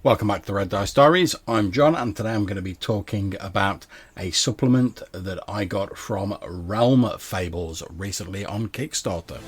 Welcome back to the Red Dice Diaries. I'm John, and today I'm going to be talking about a supplement that I got from Realm Fables recently on Kickstarter.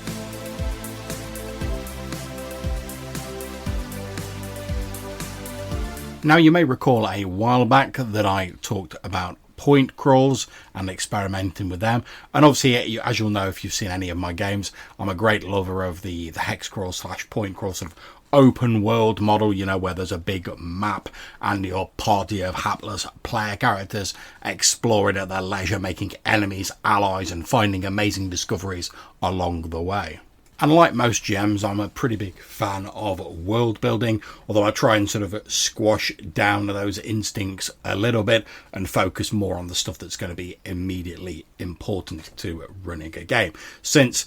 Now, you may recall a while back that I talked about point crawls and experimenting with them, and obviously, as you'll know if you've seen any of my games, I'm a great lover of the hex crawl / point crawl sort of open world model, you know, where there's a big map and your party of hapless player characters exploring at their leisure, making enemies, allies, and finding amazing discoveries along the way. And like most GMs, I'm a pretty big fan of world building, although I try and sort of squash down those instincts a little bit and focus more on the stuff that's going to be immediately important to running a game. Since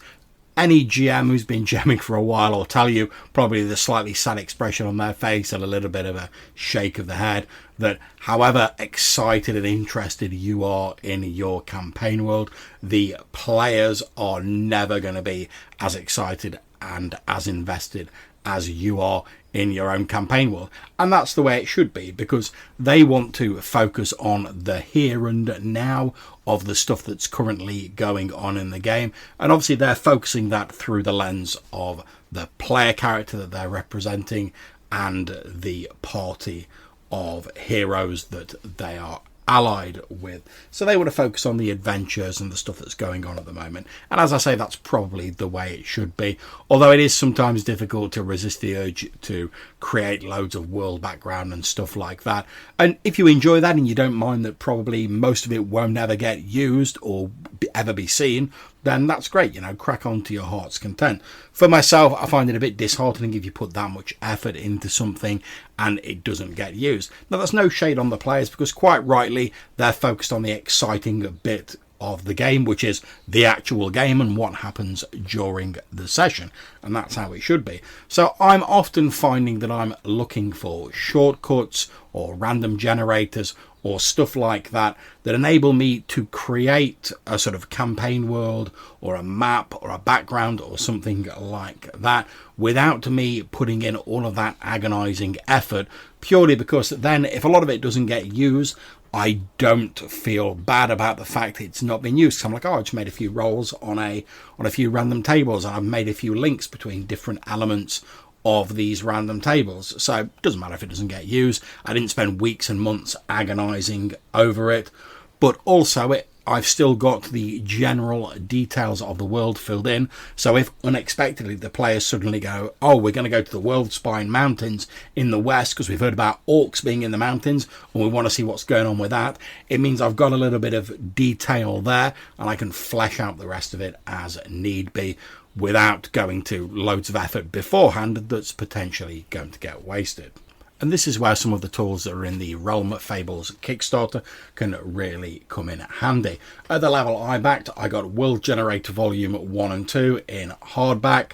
any GM who's been GMing for a while will tell you, probably the slightly sad expression on their face and a little bit of a shake of the head, that however excited and interested you are in your campaign world, the players are never going to be as excited and as invested as you are in your own campaign world. And that's the way it should be, because they want to focus on the here and now of the stuff that's currently going on in the game, and obviously they're focusing that through the lens of the player character that they're representing and the party of heroes that they are allied with. So they want to focus on the adventures and the stuff that's going on at the moment, and as I say, that's probably the way it should be, although it is sometimes difficult to resist the urge to create loads of world background and stuff like that. And if you enjoy that and you don't mind that probably most of it won't ever get used or ever be seen, then that's great, you know, crack on to your heart's content. For myself, I find it a bit disheartening if you put that much effort into something and it doesn't get used. Now, that's no shade on the players, because quite rightly, they're focused on the exciting bit of the game, which is the actual game and what happens during the session, and that's how it should be. So I'm often finding that I'm looking for shortcuts or random generators or stuff like that that enable me to create a sort of campaign world or a map or a background or something like that without me putting in all of that agonizing effort, purely because then if a lot of it doesn't get used, I don't feel bad about the fact that it's not been used. So I'm like, oh, I just made a few rolls on a few random tables, and I've made a few links between different elements of these random tables. So it doesn't matter if it doesn't get used. I didn't spend weeks and months agonizing over it, but also I've still got the general details of the world filled in. So if unexpectedly the players suddenly go, oh, we're going to go to the World Spine Mountains in the west because we've heard about orcs being in the mountains and we want to see what's going on with that, it means I've got a little bit of detail there and I can flesh out the rest of it as need be without going to loads of effort beforehand that's potentially going to get wasted. And this is where some of the tools that are in the Realm Fables Kickstarter can really come in handy. At the level I backed, I got World Generator Volume 1 and 2 in hardback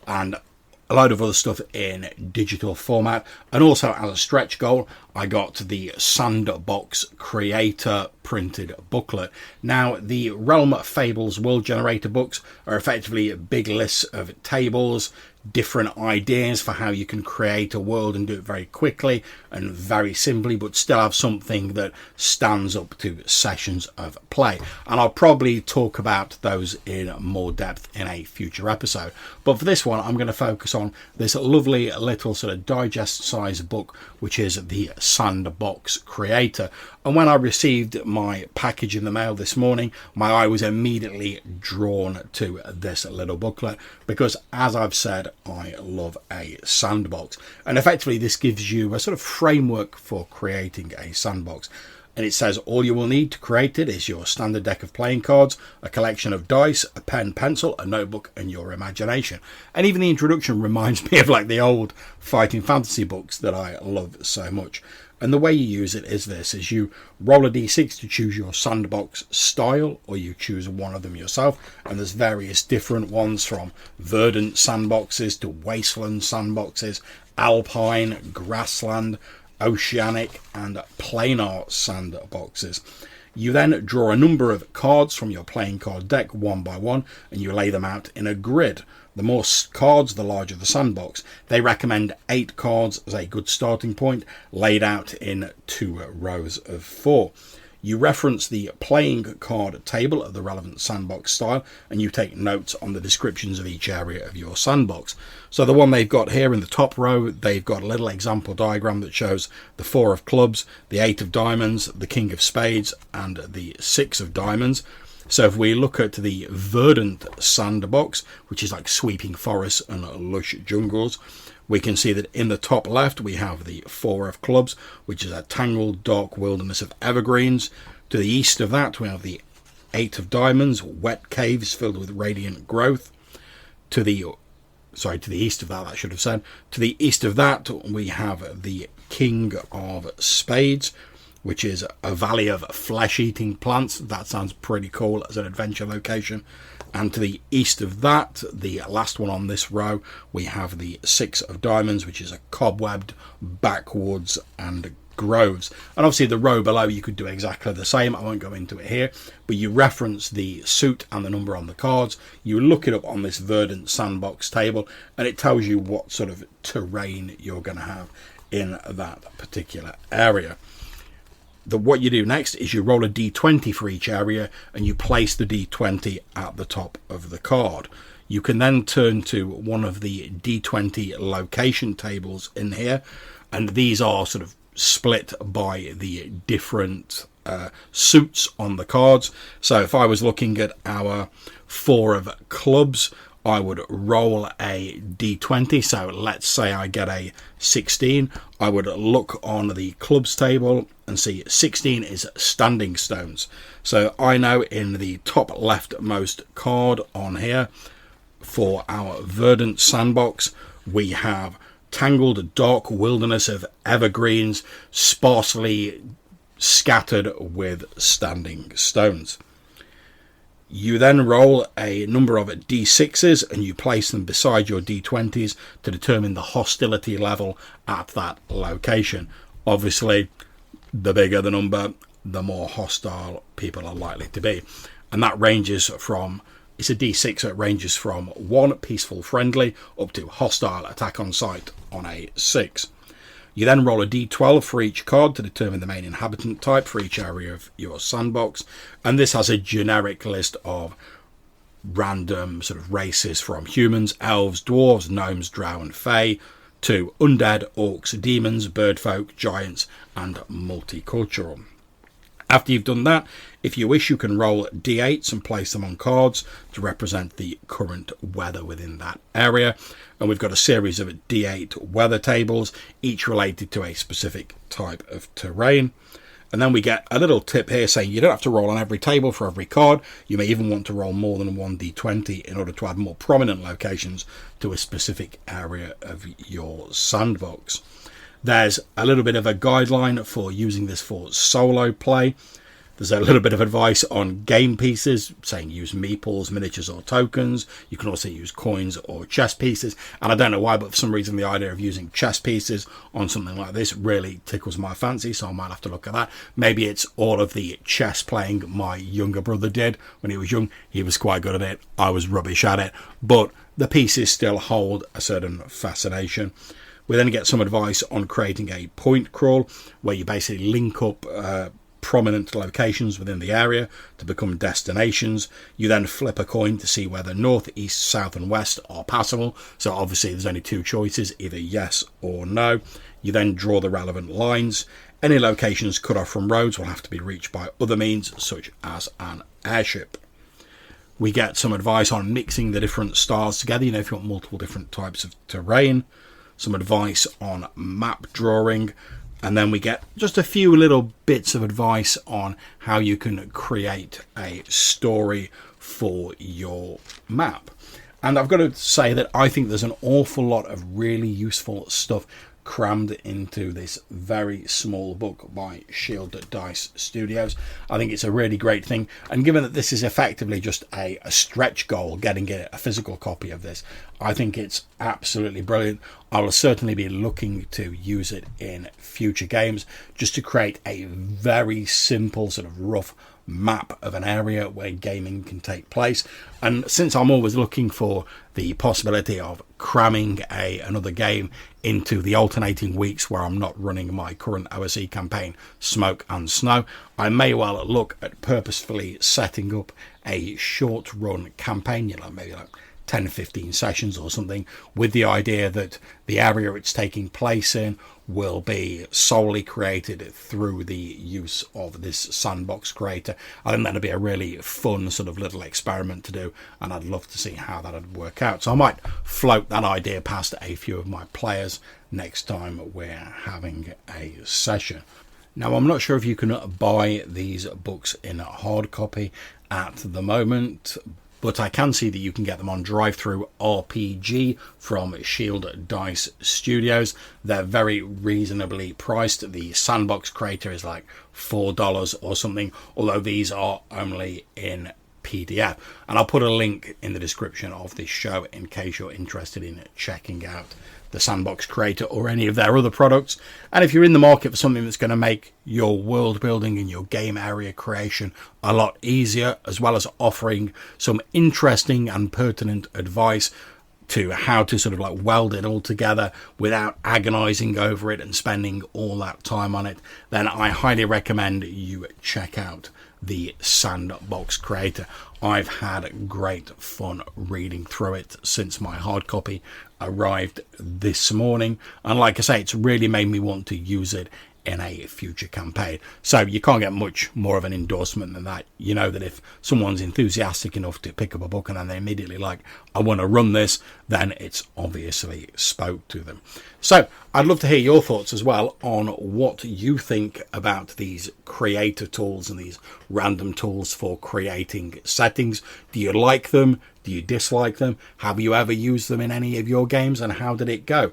and a load of other stuff in digital format. And also as a stretch goal, I got the Sandbox Creator printed booklet. Now, the Realm Fables World Generator books are effectively big lists of tables, different ideas for how you can create a world and do it very quickly and very simply, but still have something that stands up to sessions of play. And I'll probably talk about those in more depth in a future episode. But for this one, I'm going to focus on this lovely little sort of digest size book, which is the Sandbox Creator. And when I received my package in the mail this morning, my eye was immediately drawn to this little booklet because, as I've said, I love a sandbox. And effectively, this gives you a sort of framework for creating a sandbox. And it says all you will need to create it is your standard deck of playing cards, a collection of dice, a pen, pencil, a notebook, and your imagination. And even the introduction reminds me of like the old fighting fantasy books that I love so much. And the way you use it is this, is you roll a d6 to choose your sandbox style, or you choose one of them yourself. And there's various different ones, from verdant sandboxes to wasteland sandboxes, alpine, grassland, oceanic and planar sandboxes. You then draw a number of cards from your playing card deck one by one, and you lay them out in a grid. The more cards, the larger the sandbox. They recommend 8 cards as a good starting point, laid out in 2 rows of 4. You reference the playing card table of the relevant sandbox style, and you take notes on the descriptions of each area of your sandbox. So the one they've got here in the top row, they've got a little example diagram that shows the 4 of clubs, the 8 of diamonds, the king of spades, and the 6 of diamonds. So if we look at the verdant sandbox, which is like sweeping forests and lush jungles, we can see that in the top left we have the 4 of clubs, which is a tangled dark wilderness of evergreens. To the east of that we have the 8 of diamonds, wet caves filled with radiant growth. To the east of that, I should have said. To the east of that we have the king of spades, which is a valley of flesh-eating plants. That sounds pretty cool as an adventure location. And to the east of that, the last one on this row, we have the 6 of diamonds, which is a cobwebbed backwoods and groves. And obviously the row below you could do exactly the same. I won't go into it here, but you reference the suit and the number on the cards. You look it up on this verdant sandbox table, and it tells you what sort of terrain you're going to have in that particular area. What you do next is you roll a d20 for each area, and you place the d20 at the top of the card. You can then turn to one of the d20 location tables in here, and these are sort of split by the different suits on the cards. So if I was looking at our 4 of clubs, I would roll a d20. So let's say I get a 16. I would look on the clubs table and see 16 is standing stones. So I know in the top leftmost card on here for our verdant sandbox, we have tangled dark wilderness of evergreens sparsely scattered with standing stones. You then roll a number of d6s and you place them beside your d20s to determine the hostility level at that location. Obviously, the bigger the number, the more hostile people are likely to be. And that ranges from, it's a d6, so it ranges from 1, peaceful friendly, up to hostile, attack on sight on a 6. You then roll a d12 for each card to determine the main inhabitant type for each area of your sandbox. And this has a generic list of random sort of races from humans, elves, dwarves, gnomes, drow and fae, to undead, orcs, demons, birdfolk, giants and multicultural. After you've done that, if you wish, you can roll d8s and place them on cards to represent the current weather within that area. And we've got a series of d8 weather tables, each related to a specific type of terrain. And then we get a little tip here saying you don't have to roll on every table for every card. You may even want to roll more than 1 d20 in order to add more prominent locations to a specific area of your sandbox. There's a little bit of a guideline for using this for solo play. There's a little bit of advice on game pieces, saying use meeples, miniatures or tokens. You can also use coins or chess pieces. And I don't know why, but for some reason the idea of using chess pieces on something like this really tickles my fancy, so I might have to look at that. Maybe it's all of the chess playing my younger brother did when he was young. He was quite good at it. I was rubbish at it. But the pieces still hold a certain fascination. We then get some advice on creating a point crawl, where you basically link up prominent locations within the area to become destinations. You then flip a coin to see whether north, east, south and west are passable. So obviously there's only 2 choices, either yes or no. You then draw the relevant lines. Any locations cut off from roads will have to be reached by other means, such as an airship. We get some advice on mixing the different styles together, if you want multiple different types of terrain. Some advice on map drawing, and then we get just a few little bits of advice on how you can create a story for your map. And I've got to say that I think there's an awful lot of really useful stuff crammed into this very small book by Sheildice Studios. I think it's a really great thing, and given that this is effectively just a stretch goal, getting a physical copy of this, I think it's absolutely brilliant. I will certainly be looking to use it in future games, just to create a very simple sort of rough map of an area where gaming can take place. And since I'm always looking for the possibility of cramming another game into the alternating weeks where I'm not running my current OSE campaign, Smoke and Snow, I may well look at purposefully setting up a short run campaign, maybe like 10-15 sessions or something, with the idea that the area it's taking place in will be solely created through the use of this Sandbox Creator. I think that'd be a really fun sort of little experiment to do, and I'd love to see how that'd work out. So I might float that idea past a few of my players next time we're having a session. Now, I'm not sure if you can buy these books in hard copy at the moment, but I can see that you can get them on Drive-Thru RPG from Sheildice Studios. They're very reasonably priced. The Sandbox Creator is like $4 or something, although these are only in PDF. And I'll put a link in the description of this show in case you're interested in checking out the Sandbox Creator or any of their other products. And if you're in the market for something that's going to make your world building and your game area creation a lot easier, as well as offering some interesting and pertinent advice to how to sort of like weld it all together without agonizing over it and spending all that time on it, then I highly recommend you check out the Sandbox Creator. I've had great fun reading through it since my hard copy arrived this morning, and like I say, it's really made me want to use it in a future campaign. So you can't get much more of an endorsement than that. You know that if someone's enthusiastic enough to pick up a book and then they immediately like, I want to run this, then it's obviously spoke to them. So I'd love to hear your thoughts as well on what you think about these creator tools and these random tools for creating settings. Do you like them? Do you dislike them? Have you ever used them in any of your games, and how did it go?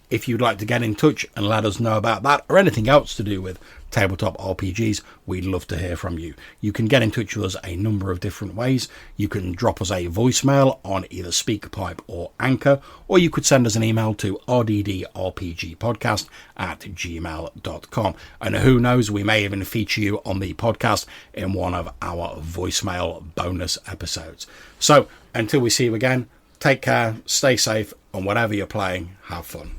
If you'd like to get in touch and let us know about that or anything else to do with tabletop RPGs, we'd love to hear from you. You can get in touch with us a number of different ways. You can drop us a voicemail on either SpeakerPipe or Anchor, or you could send us an email to rddrpgpodcast@gmail.com. And who knows, we may even feature you on the podcast in one of our voicemail bonus episodes. So until we see you again, take care, stay safe, and whatever you're playing, have fun.